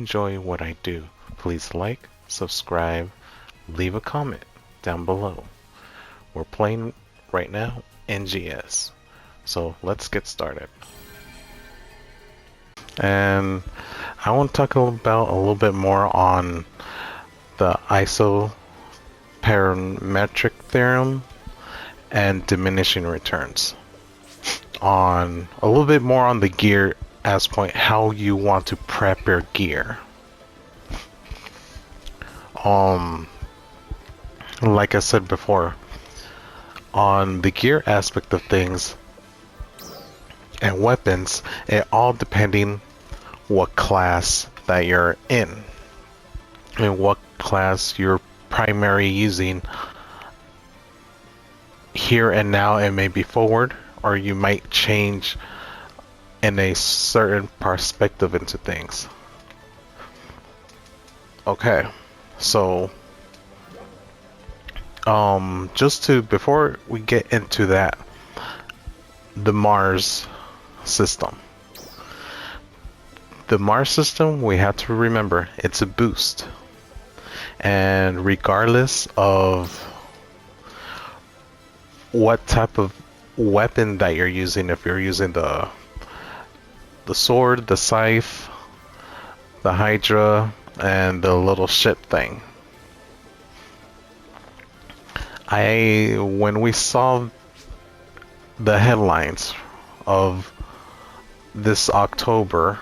enjoy what I do, please like, subscribe, leave a comment down below. We're playing right now NGS, so let's get started. And I want to talk about a little bit more on the isoparametric theorem and diminishing returns. On a little bit more on the gear as point, how you want to prep your gear. Like I said before, on the gear aspect of things and weapons, it all depending what class that you're in and what class you're primary using here and now and maybe forward, or you might change in a certain perspective into things. Okay, so before we get into that, the Mars system. The Mars system, we have to remember, it's a boost. And regardless of what type of weapon that you're using, if you're using the sword, the scythe, the hydra, and the little ship thing. When we saw the headlines of this October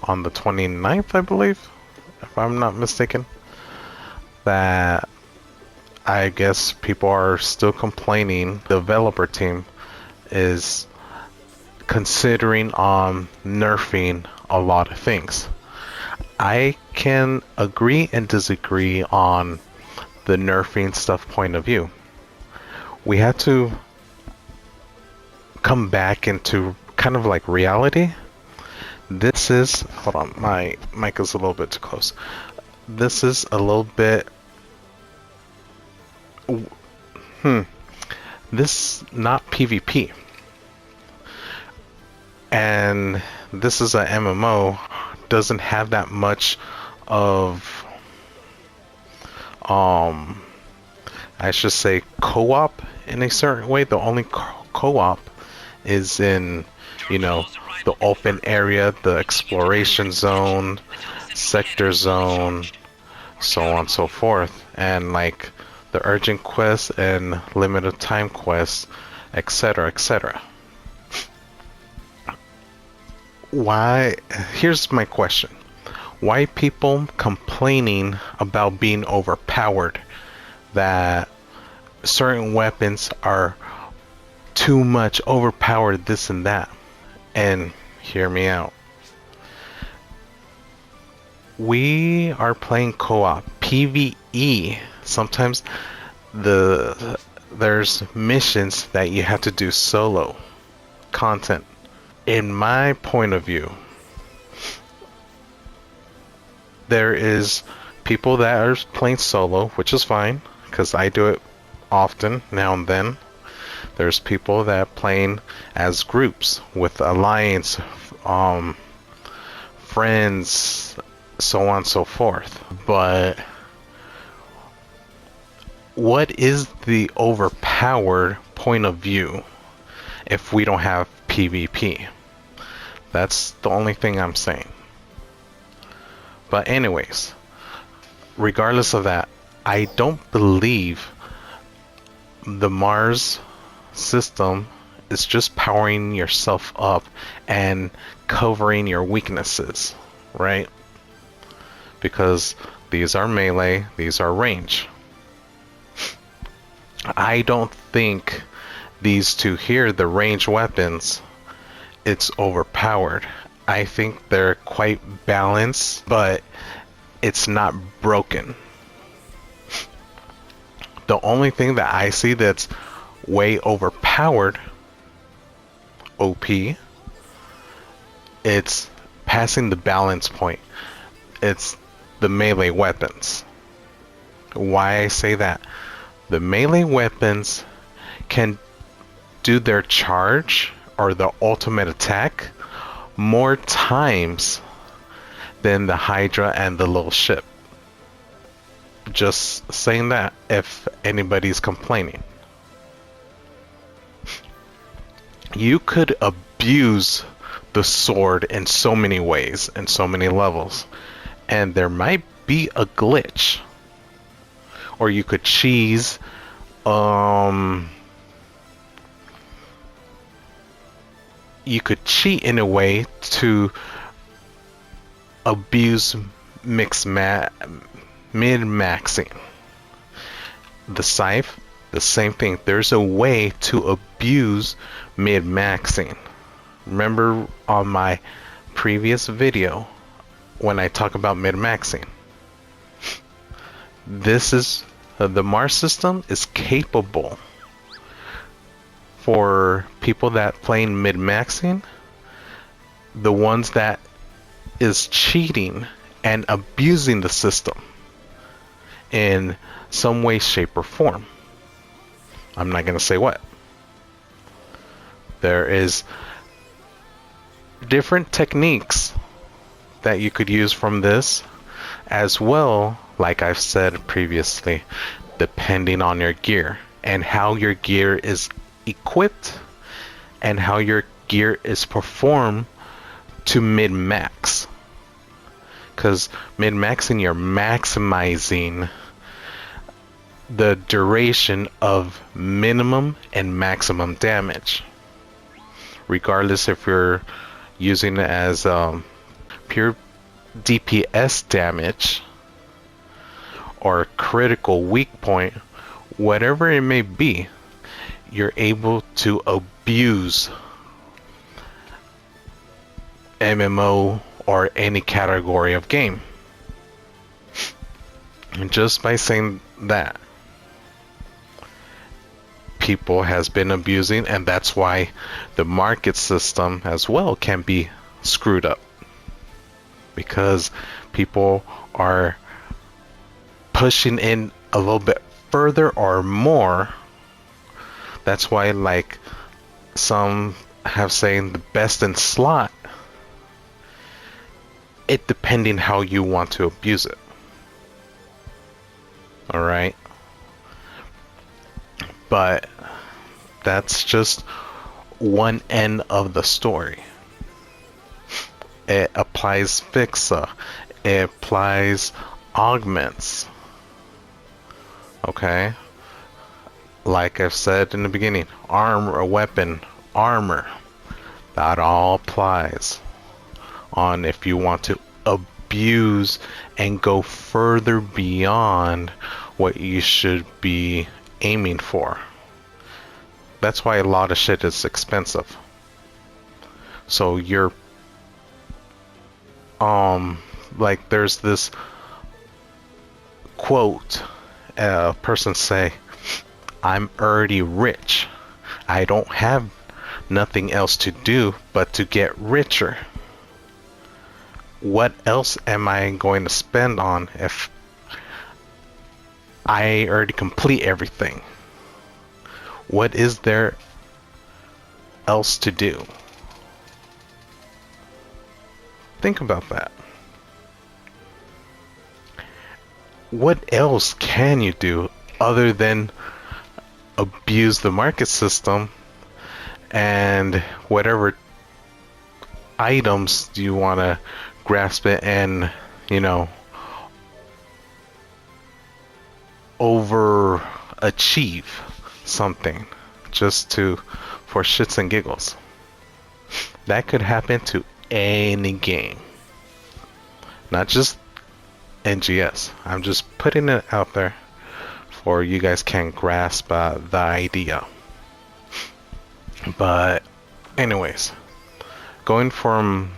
on the 29th, I believe, if I'm not mistaken, that I guess people are still complaining. The developer team is considering nerfing a lot of things. I can agree and disagree on the nerfing stuff point of view. We had to come back into kind of like reality. This is, hold on, my mic is a little bit too close. This is a little bit, this not PvP. And this is a MMO, doesn't have that much of, I should say co-op in a certain way. The only co-op is in, the open area, the exploration zone, sector zone, so on and so forth, and like the urgent quests and limited time quests, etc., etc. Here's my question. Why people complaining about being overpowered, that certain weapons are too much overpowered, this and that? And hear me out. We are playing co-op, PvE. Sometimes there's missions that you have to do solo content. In my point of view, there is people that are playing solo, which is fine, because I do it often, now and then. There's people that are playing as groups with alliance, friends, so on and so forth. But what is the overpowered point of view if we don't have PvP? That's the only thing I'm saying. But anyways, regardless of that, I don't believe the Mars system is just powering yourself up and covering your weaknesses, right? Because these are melee, these are range. I don't think these two here, the range weapons, it's overpowered. I think they're quite balanced, but it's not broken. The only thing that I see that's way overpowered, OP, it's passing the balance point. It's the melee weapons. Why I say that? The melee weapons can do their charge or the ultimate attack more times than the Hydra and the little ship. Just saying that if anybody's complaining. You could abuse the sword in so many ways and so many levels, and there might be a glitch, or you could cheese. You could cheat in a way to abuse mid-maxing. The scythe, the same thing. There's a way to abuse mid-maxing. Remember on my previous video when I talk about mid-maxing. This is the Mars system is capable for people that playing mid-maxing, the ones that is cheating and abusing the system in some way, shape, or form. I'm not going to say what. There is different techniques that you could use from this, as well, like I've said previously, depending on your gear and how your gear is equipped and how your gear is performed to mid-max. Because mid-maxing, you're maximizing the duration of minimum and maximum damage, regardless if you're using it as pure DPS damage or critical weak point, whatever it may be. You're able to abuse MMO or any category of game. And just by saying that, people has been abusing, and that's why the market system as well can be screwed up, because people are pushing in a little bit further or more. That's why, like, some have saying the best in slot, it depending how you want to abuse it. Alright? But that's just one end of the story. It applies fixa. It applies augments. Okay? Like I've said in the beginning, armor, weapon, armor, that all applies on if you want to abuse and go further beyond what you should be aiming for. That's why a lot of shit is expensive. So you're like there's this quote, a person say, I'm already rich. I don't have nothing else to do but to get richer. What else am I going to spend on if I already complete everything? What is there else to do? Think about that. What else can you do other than abuse the market system and whatever items do you want to grasp it and, you know, overachieve something just for shits and giggles? That could happen to any game, not just NGS. I'm just putting it out there for you guys can grasp the idea. But anyways, going from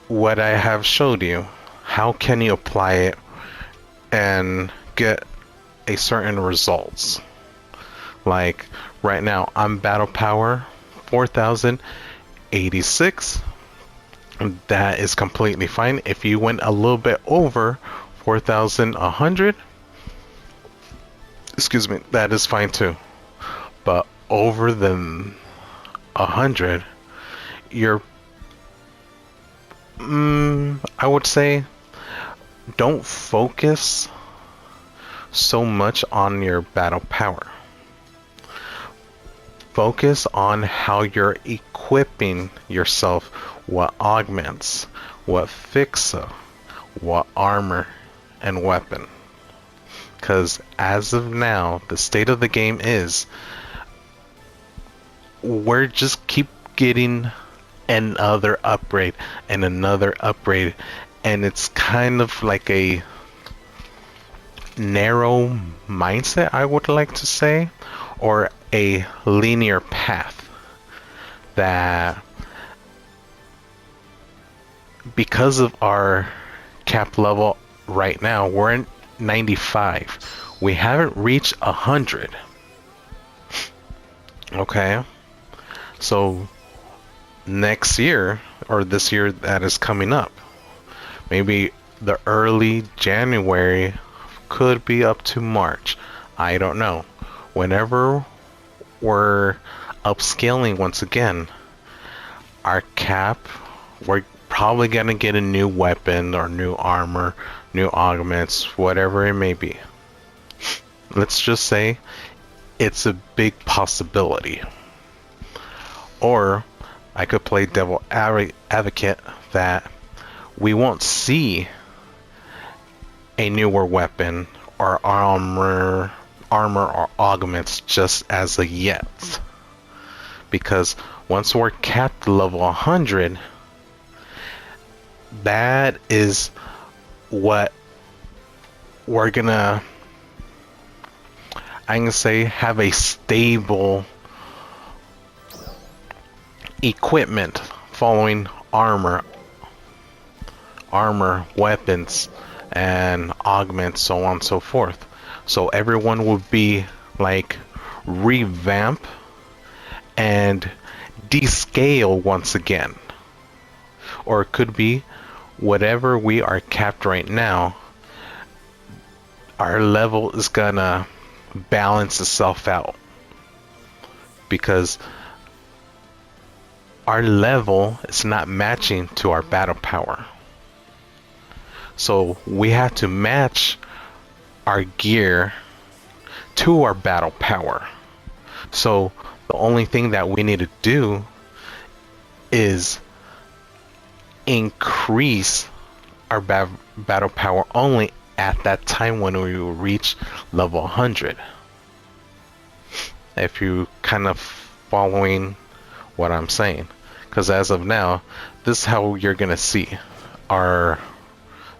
what I have showed you, how can you apply it and get a certain results? Like right now, I'm battle power 4086. That is completely fine. If you went a little bit over 4100, excuse me, that is fine too. But over than 100, you're I would say don't focus so much on your battle power. Focus on how you're equipping yourself, what augments, what fixa, what armor and weapon. Because as of now, the state of the game is we're just keep getting another upgrade and another upgrade, and it's kind of like a narrow mindset, I would like to say, or a linear path that because of our cap level right now, we're in 95. We haven't reached 100. Okay, so next year or this year that is coming up, maybe the early January, could be up to March, I don't know. Whenever we're upscaling once again, our cap, we're probably gonna get a new weapon or new armor, new augments, whatever it may be. Let's just say it's a big possibility. Or I could play devil advocate that we won't see a newer weapon or armor or augments just as of yet. Because once we're capped level 100, that is what we're gonna, I'm gonna say, have a stable equipment following armor, weapons, and augments, so on and so forth. So everyone would be like revamp and descale once again. Or it could be whatever we are capped right now, our level is gonna balance itself out. Because our level is not matching to our battle power. So we have to match our gear to our battle power. So the only thing that we need to do is increase our battle power only at that time when we will reach level 100. If you kind of following what I'm saying. Because as of now, this is how you're gonna see our,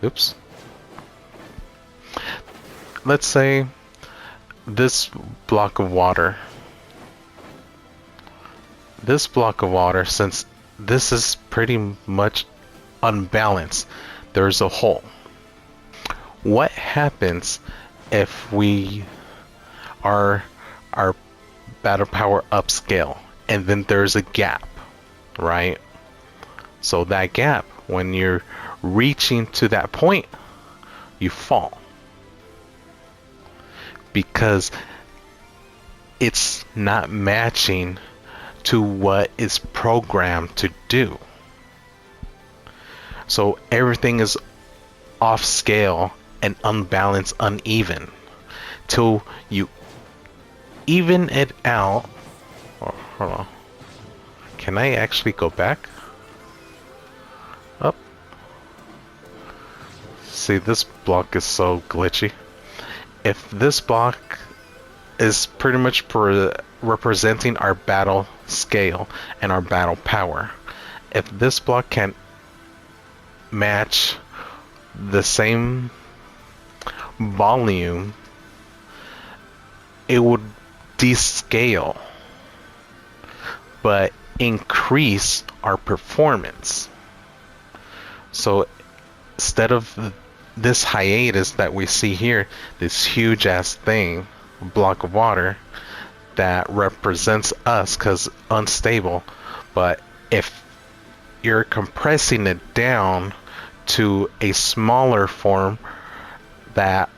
oops, let's say this block of water, since this is pretty much unbalanced, there's a hole. What happens if we are our battle power upscale and then there's a gap, right? So that gap, when you're reaching to that point, you fall because it's not matching to what is programmed to do. So everything is off scale and unbalanced, uneven, till you even it out. Oh, hold on. Can I actually go back? Up. See, this block is so glitchy. If this block is pretty much representing our battle scale and our battle power, if this block can match the same volume, it would descale but increase our performance. So instead of this hiatus that we see here, this huge ass thing, block of water that represents us because unstable, but if you're compressing it down to a smaller form that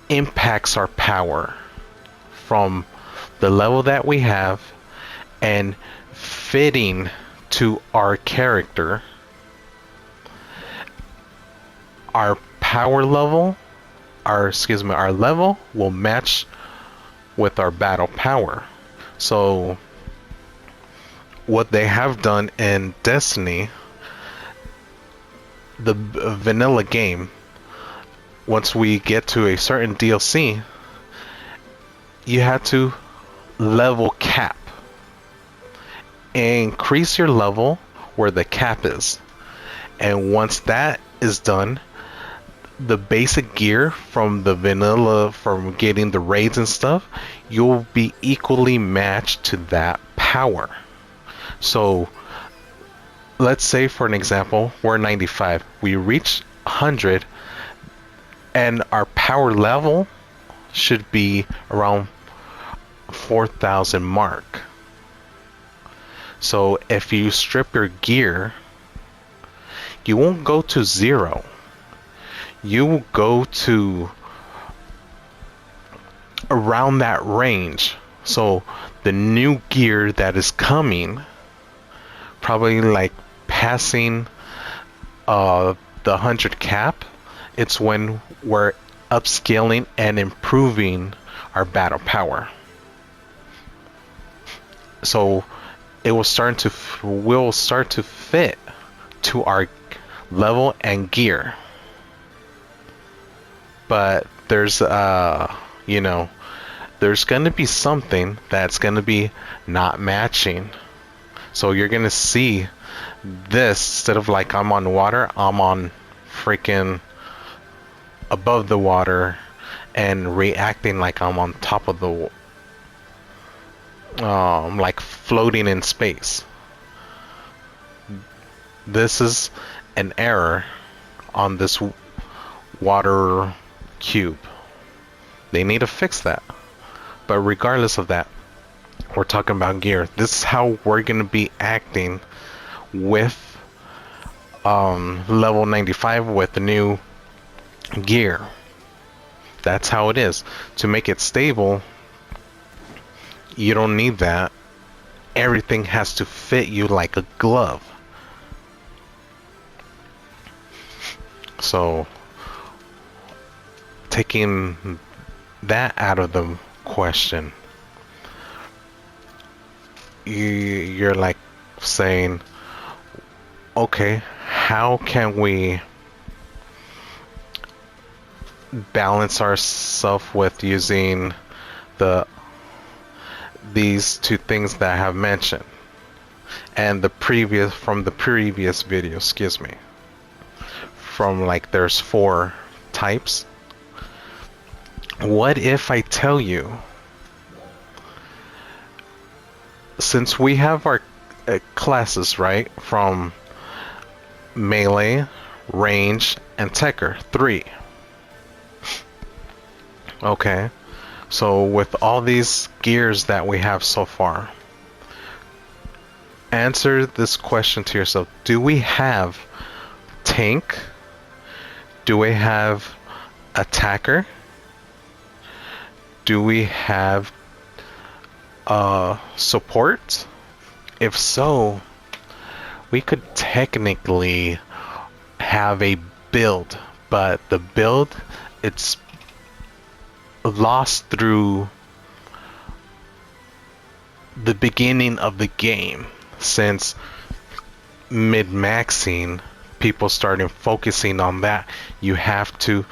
impacts our power from the level that we have and fitting to our character, our power level, our level will match with our battle power. So what they have done in Destiny, the vanilla game, once we get to a certain DLC, you have to level cap. Increase your level where the cap is. And once that is done, the basic gear from the vanilla, from getting the raids and stuff, you'll be equally matched to that power. So let's say, for an example, we're 95. We reach 100, and our power level should be around 4,000 mark. So if you strip your gear, you won't go to 0. You will go to around that range. So the new gear that is coming, probably like passing the 100 cap, it's when we're upscaling and improving our battle power. So it will start to fit to our level and gear. But there's there's gonna be something that's gonna be not matching. So you're gonna see this, instead of like I'm on water, I'm on freaking above the water and reacting like I'm on top of the like floating in space. This is an error on this water cube. They need to fix that. But regardless of that, we're talking about gear. This is how we're going to be acting with level 95 with the new gear. That's how it is. To make it stable, you don't need that. Everything has to fit you like a glove. So taking that out of the question, you're like saying, okay, how can we balance ourselves with using these two things that I have mentioned and from the previous video, excuse me, from like there's 4 types. What if I tell you, since we have our classes, right, from melee, range, and techer, 3. Okay, so with all these gears that we have so far, answer this question to yourself. Do we have tank? Do we have attacker? Do we have support? If so, we could technically have a build, but the build, it's lost through the beginning of the game, since mid-maxing, people started focusing on that. You have to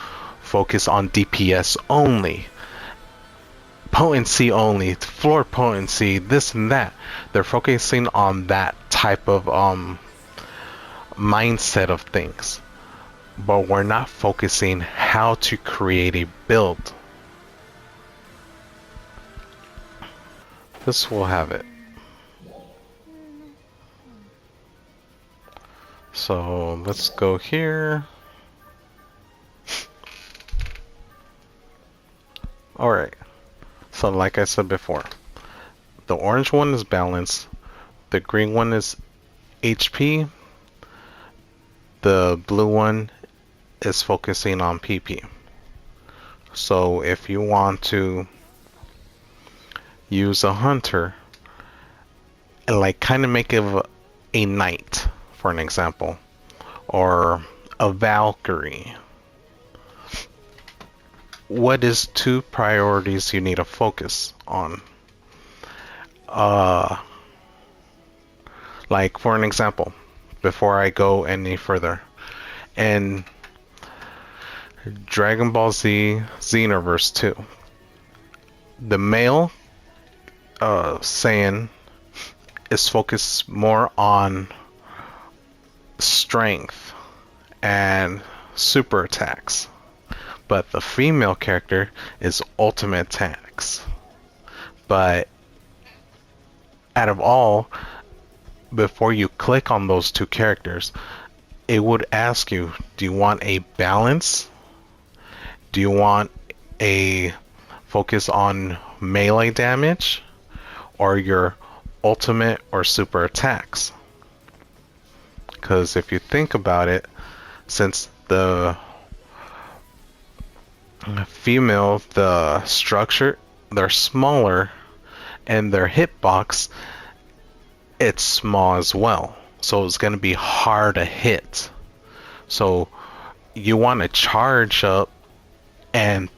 focus on DPS only, potency only, floor potency, this and that. They're focusing on that type of mindset of things, but we're not focusing how to create a build. This will have it. So let's go here. Alright, so like I said before, the orange one is balance, the green one is HP, the blue one is focusing on PP. So if you want to use a hunter and like kind of make it a knight, for an example, or a Valkyrie, what is two priorities you need to focus on? Uh, like for an example, before I go any further, in Dragon Ball Z Xenoverse 2, the male Saiyan is focused more on strength and super attacks, but the female character is ultimate attacks. But out of all, before you click on those two characters, it would ask you, do you want a balance? Do you want a focus on melee damage or your ultimate or super attacks? Because if you think about it, since the female, the structure, they're smaller, and their hitbox, it's small as well. So it's going to be hard to hit. So you want to charge up and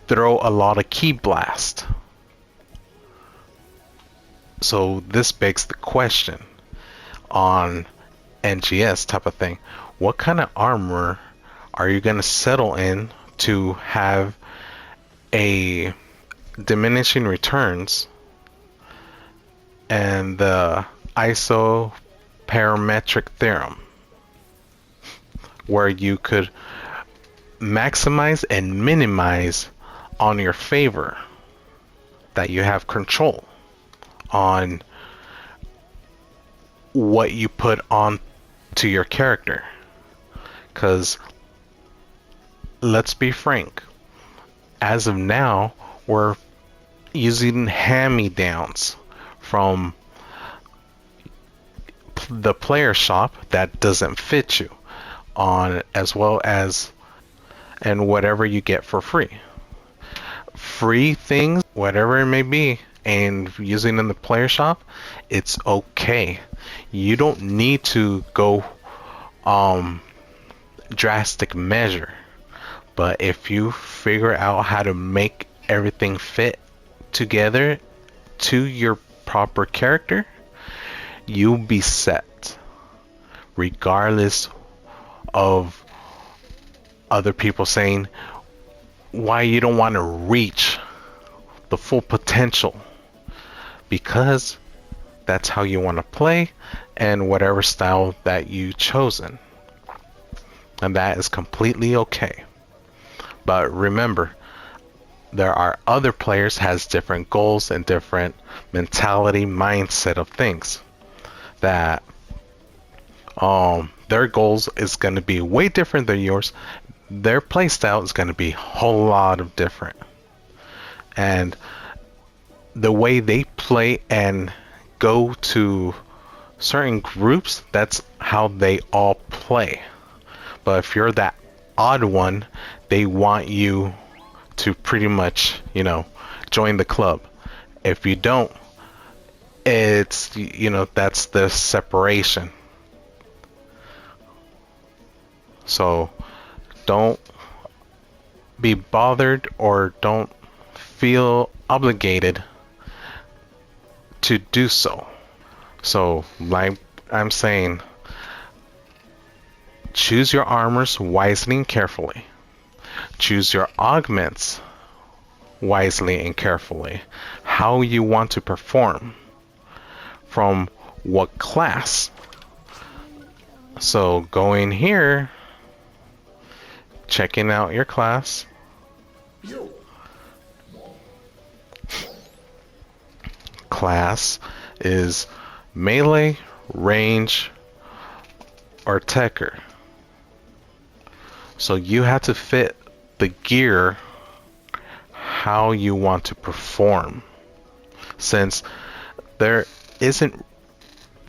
throw a lot of ki blast. So this begs the question on NGS type of thing. What kind of armor are you going to settle in to have a diminishing returns and the isoparametric theorem, where you could maximize and minimize on your favor, that you have control on what you put on to your character? Because let's be frank, as of now we're using hand-me-downs from the player shop that doesn't fit you on, as well as and whatever you get for free things, whatever it may be, and using in the player shop, it's okay. You don't need to go drastic measure, but if you figure out how to make everything fit together to your proper character, you'll be set, regardless of other people saying why you don't want to reach the full potential, because that's how you want to play and whatever style that you chosen, and that is completely okay. But remember, there are other players has different goals and different mentality, mindset of things, that their goals is going to be way different than yours. Their play style is going to be a whole lot of different, and the way they play and go to certain groups, that's how they all play. But if you're that odd one, they want you to pretty much, join the club. If you don't, it's, that's the separation. So don't be bothered or don't feel obligated to do so. So, like I'm saying, choose your armors wisely and carefully. Choose your augments wisely and carefully. How you want to perform, from what class. So going here, checking out your class. Class is melee, range, or techer. So you have to fit the gear how you want to perform, since there isn't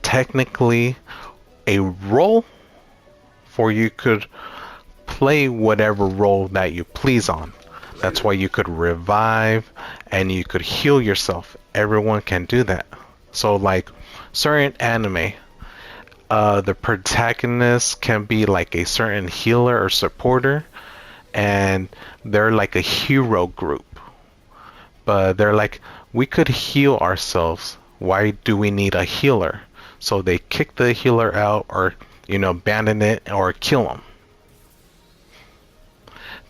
technically a role for you could play whatever role that you please on. That's why you could revive and you could heal yourself. Everyone can do that. So like certain anime, the protagonist can be like a certain healer or supporter, and they're like a hero group. But they're like, we could heal ourselves. Why do we need a healer? So they kick the healer out, or abandon it or kill him.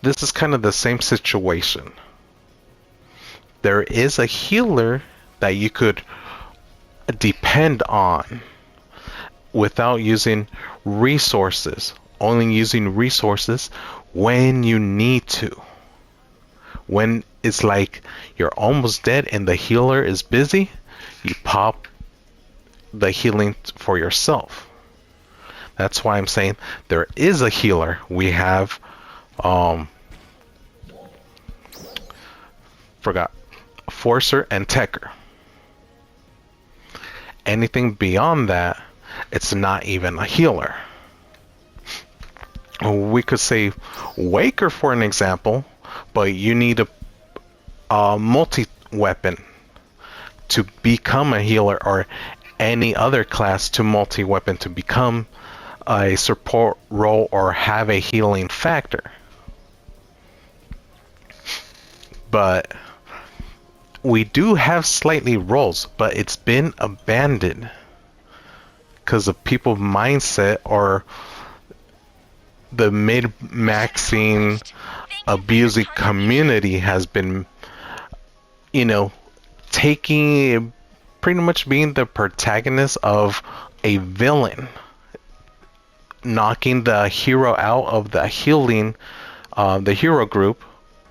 This is kind of the same situation. There is a healer that you could depend on without using resources, only using resources when you need to. When it's like you're almost dead and the healer is busy, you pop the healing for yourself. That's why I'm saying there is a healer. We have Forcer and Techer. Anything beyond that, it's not even a healer. We could say Waker for an example, but you need a multi-weapon to become a healer, or any other class to multi-weapon to become a support role or have a healing factor. But we do have slightly roles, but it's been abandoned because of people's mindset, or the mid-maxing abusing community has been, taking, pretty much being the protagonist of a villain, knocking the hero out of the the hero group,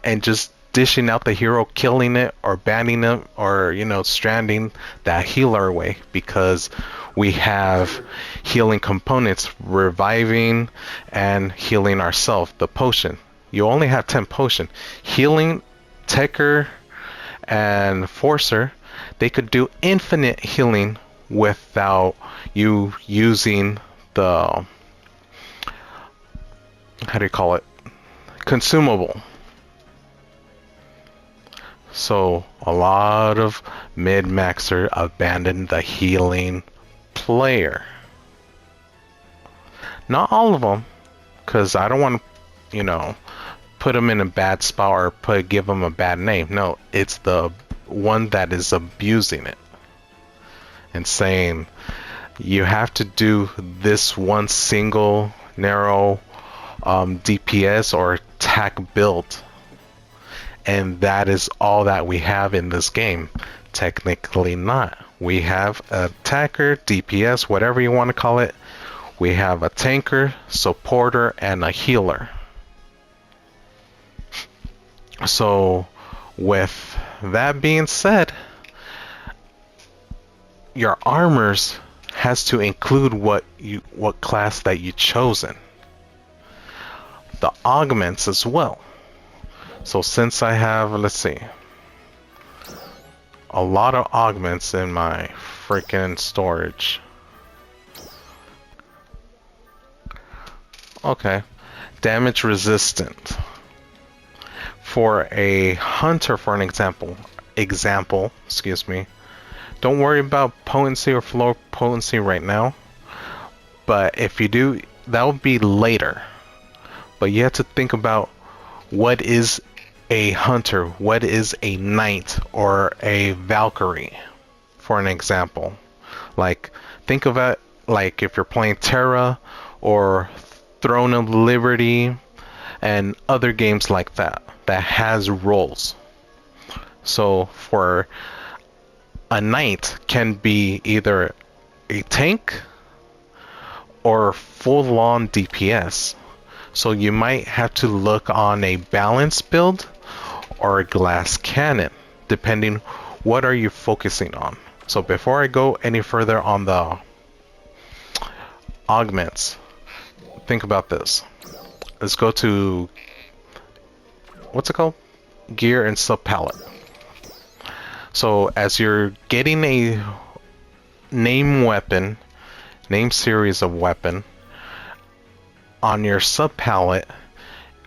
and just dishing out the hero, killing it or banning it, or stranding that healer away, because we have healing components, reviving and healing ourselves. The potion, you only have 10 potion. Healing, Techer and Forcer, they could do infinite healing without you using the, how do you call it, consumable. So a lot of mid-maxer abandon the healing player. Not all of them, because I don't want to, put them in a bad spot or give them a bad name. No, it's the one that is abusing it and saying you have to do this one single narrow DPS or attack build, and that is all that we have in this game. Technically not. We have a attacker, DPS, whatever you want to call it. We have a tanker, supporter, and a healer. So with that being said, your armors has to include what class that you chosen. The augments as well. So since I have, let's see, a lot of augments in my freaking storage. Okay, damage resistant. For a hunter, for an example, excuse me, don't worry about potency or floor potency right now. But if you do, that will be later. But you have to think about what is a hunter, what is a knight or a Valkyrie, for an example. Like, think of it like if you're playing Terra or Throne of Liberty and other games like that has roles. So for a knight can be either a tank or full-on DPS. So you might have to look on a balanced build or a glass cannon, depending what are you focusing on. So before I go any further on the augments, think about this. Let's go to, what's it called? Gear and sub palette. So as you're getting a name weapon, name series of weapon, on your sub palette,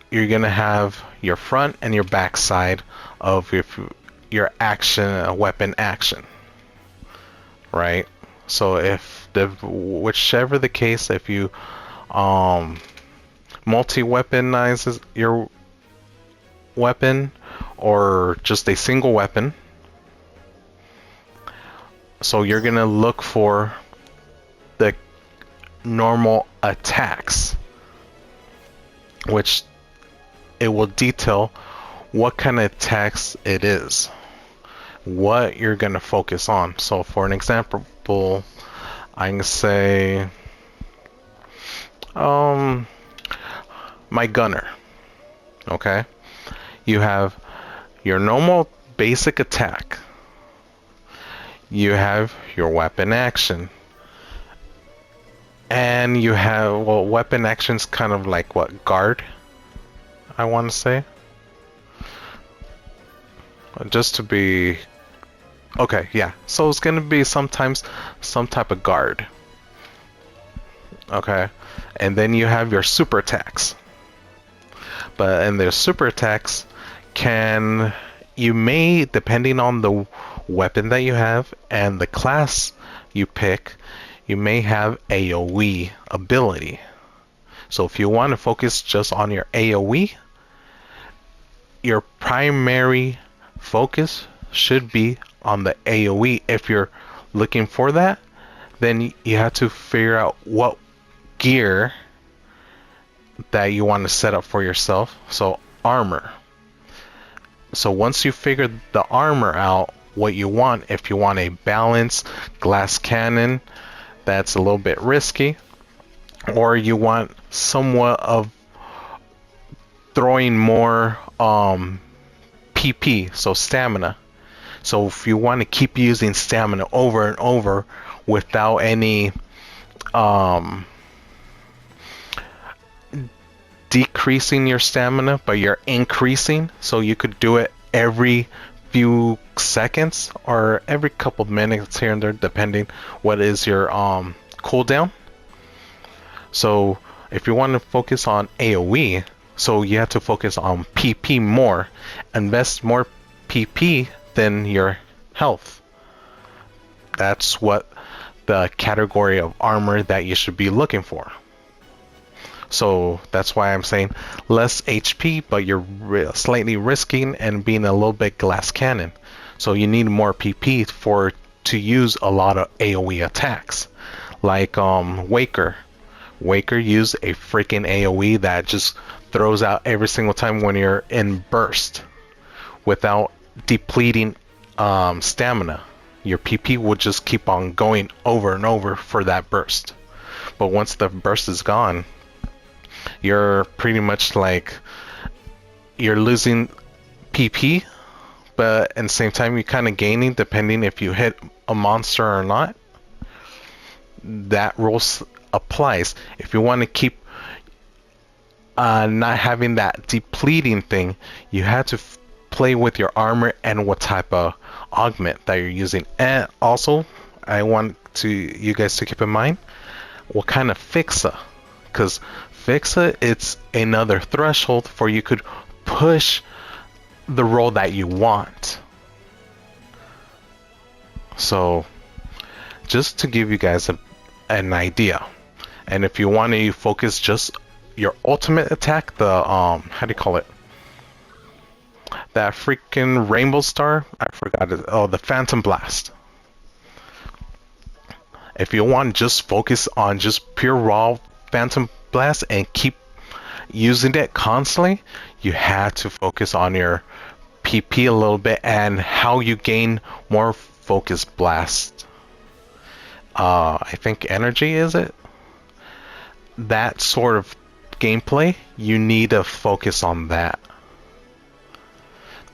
you're gonna have your front and your back side of your action, weapon action, right? So if whichever the case, if you multi-weaponize your weapon or just a single weapon. So you're gonna look for the normal attacks, which it will detail what kind of attacks it is, what you're gonna focus on. So for an example, I can say my gunner. Okay, you have your normal basic attack, you have your weapon action, and you have, well, weapon action's kind of like what, guard, I want to say, just to be okay. Yeah, so it's gonna be sometimes some type of guard. Okay, and then you have your super attacks. But in their super attacks, you may, depending on the weapon that you have and the class you pick, you may have AoE ability. So if you want to focus just on your AoE, your primary focus should be on the AoE. If you're looking for that, then you have to figure out what gear that you want to set up for yourself. So armor. So once you figure the armor out, what you want, if you want a balanced glass cannon, that's a little bit risky, or you want somewhat of throwing more PP, so stamina. So if you want to keep using stamina over and over without any decreasing your stamina, but you're increasing, so you could do it every few seconds or every couple minutes here and there, depending what is your cooldown. So if you want to focus on AoE, so you have to focus on PP more, invest more PP than your health. That's what the category of armor that you should be looking for. So that's why I'm saying less HP, but you're slightly risking and being a little bit glass cannon. So you need more PP to use a lot of AoE attacks. Like Waker. Waker use a freaking AoE that just throws out every single time when you're in burst without depleting stamina. Your PP will just keep on going over and over for that burst. But once the burst is gone, you're pretty much like you're losing PP, but at the same time you're kind of gaining depending if you hit a monster or not. That rule applies. If you want to keep not having that depleting thing, you have to play with your armor and what type of augment that you're using. And also, I want you guys to keep in mind what kind of fixa, because fixa, it's another threshold for you could push the role that you want. So just to give you guys an idea, and if you want to focus just your ultimate attack, the how do you call it, that freaking rainbow star, I forgot it. Oh, the Phantom Blast. If you want just focus on just pure raw Phantom Blast and keep using it constantly, you have to focus on your PP a little bit and how you gain more focus blast. I think energy, is it? That sort of gameplay, you need to focus on that.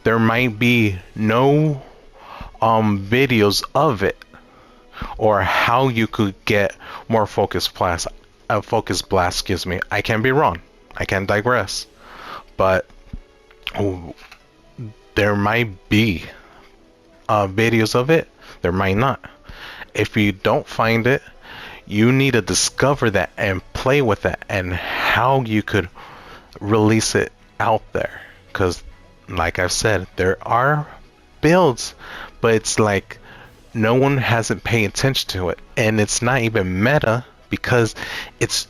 There might be no videos of it or how you could get more focus blast. Excuse me. I can be wrong. I can digress. But there might be videos of it. There might not. If you don't find it, you need to discover that and play with it and how you could release it out there. Because like I've said, there are builds, but it's like no one hasn't paid attention to it, and it's not even meta because it's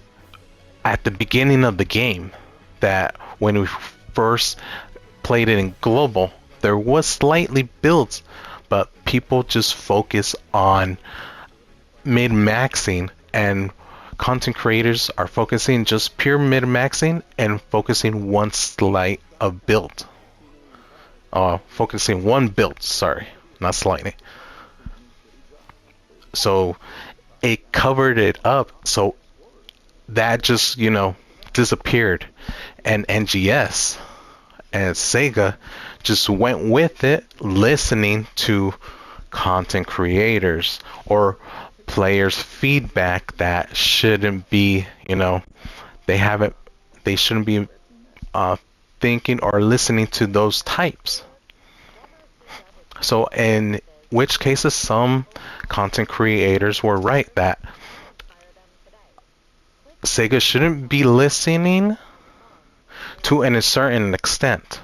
at the beginning of the game that when we first played it in global, there was slightly builds, but people just focus on mid-maxing, and content creators are focusing just pure mid-maxing and focusing one slight of build. Focusing one build, sorry, not slightly. So it covered it up, so that just, disappeared. And NGS and Sega just went with it, listening to content creators or players' feedback that shouldn't be, they shouldn't be thinking or listening to those types. So in which cases some content creators were right that Sega shouldn't be listening to a certain extent,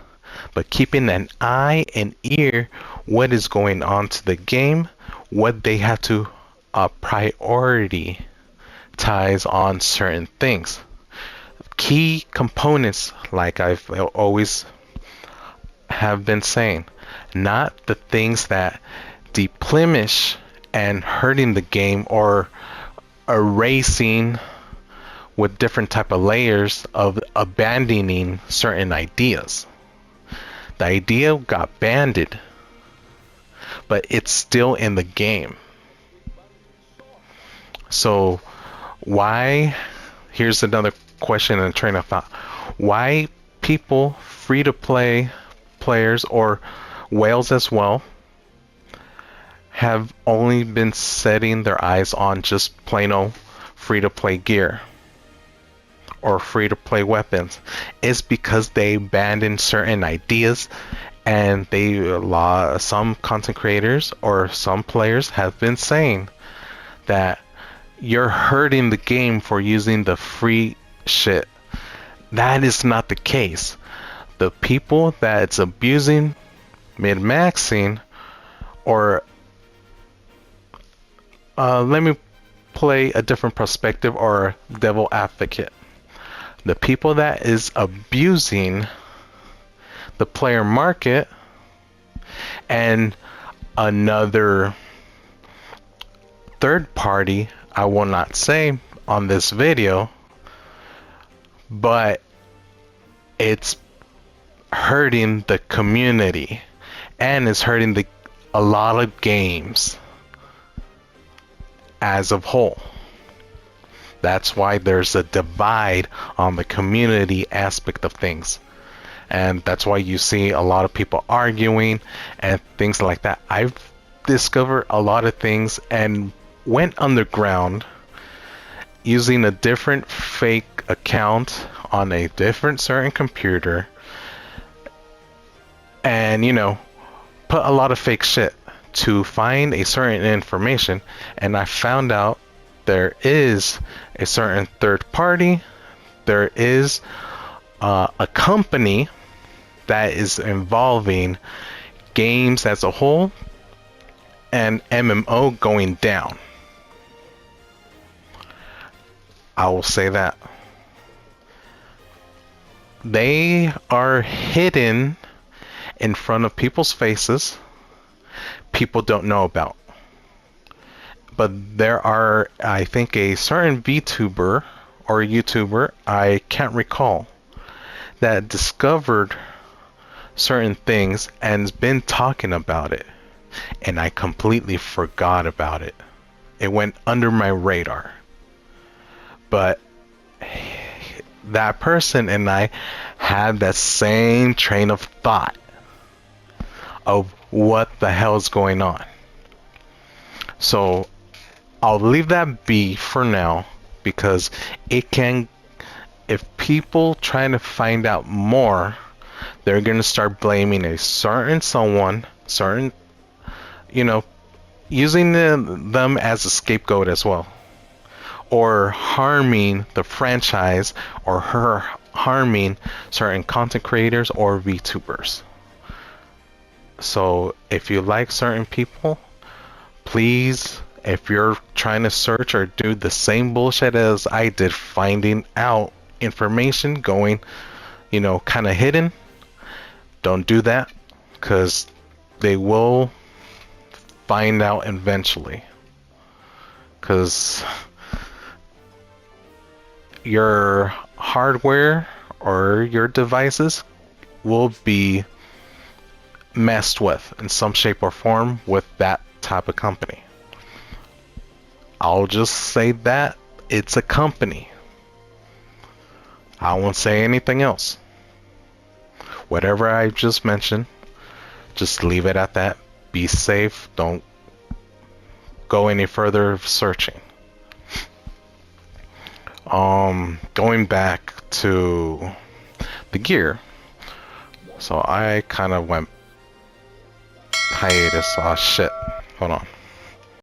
but keeping an eye and ear what is going on to the game, what they have to prioritize on certain things. Key components, like I've always have been saying, not the things that deplenish and hurting the game or erasing with different type of layers of abandoning certain ideas. The idea got banned, but it's still in the game. So why, here's another question and train of thought. Why people free to play players or whales as well have only been setting their eyes on just plain old free to play gear or free to play weapons is because they abandoned certain ideas, and some content creators or some players have been saying that you're hurting the game for using the free shit. That is not the case. The people that's abusing mid-maxing, or let me play a different perspective or devil advocate. The people that is abusing the player market, and another third party, I will not say on this video, but it's hurting the community and it's hurting a lot of games as a whole. That's why there's a divide on the community aspect of things. And that's why you see a lot of people arguing and things like that. I've discovered a lot of things and went underground using a different fake account on a different certain computer, and put a lot of fake shit to find a certain information. And I found out there is a certain third party, there is a company that is involving games as a whole and MMO going down. I will say that they are hidden in front of people's faces. People don't know about. But there are, I think, a certain VTuber or YouTuber, I can't recall, that discovered certain things and has been talking about it. And I completely forgot about it. It went under my radar. But that person and I had that same train of thought of what the hell is going on. So I'll leave that be for now, because it can, if people trying to find out more, they're going to start blaming a certain someone, using them as a scapegoat as well, or harming the franchise, or harming certain content creators or VTubers. So if you like certain people, please, if you're trying to search or do the same bullshit as I did, finding out information going, kind of hidden, Don't do that, because they will find out eventually. Because your hardware or your devices will be messed with in some shape or form with that type of company. I'll just say that it's a company. I won't say anything else. Whatever I just mentioned, just leave it at that. Be safe. Don't go any further searching. Going back to the gear. So I kind of went hiatus. Oh shit. Hold on.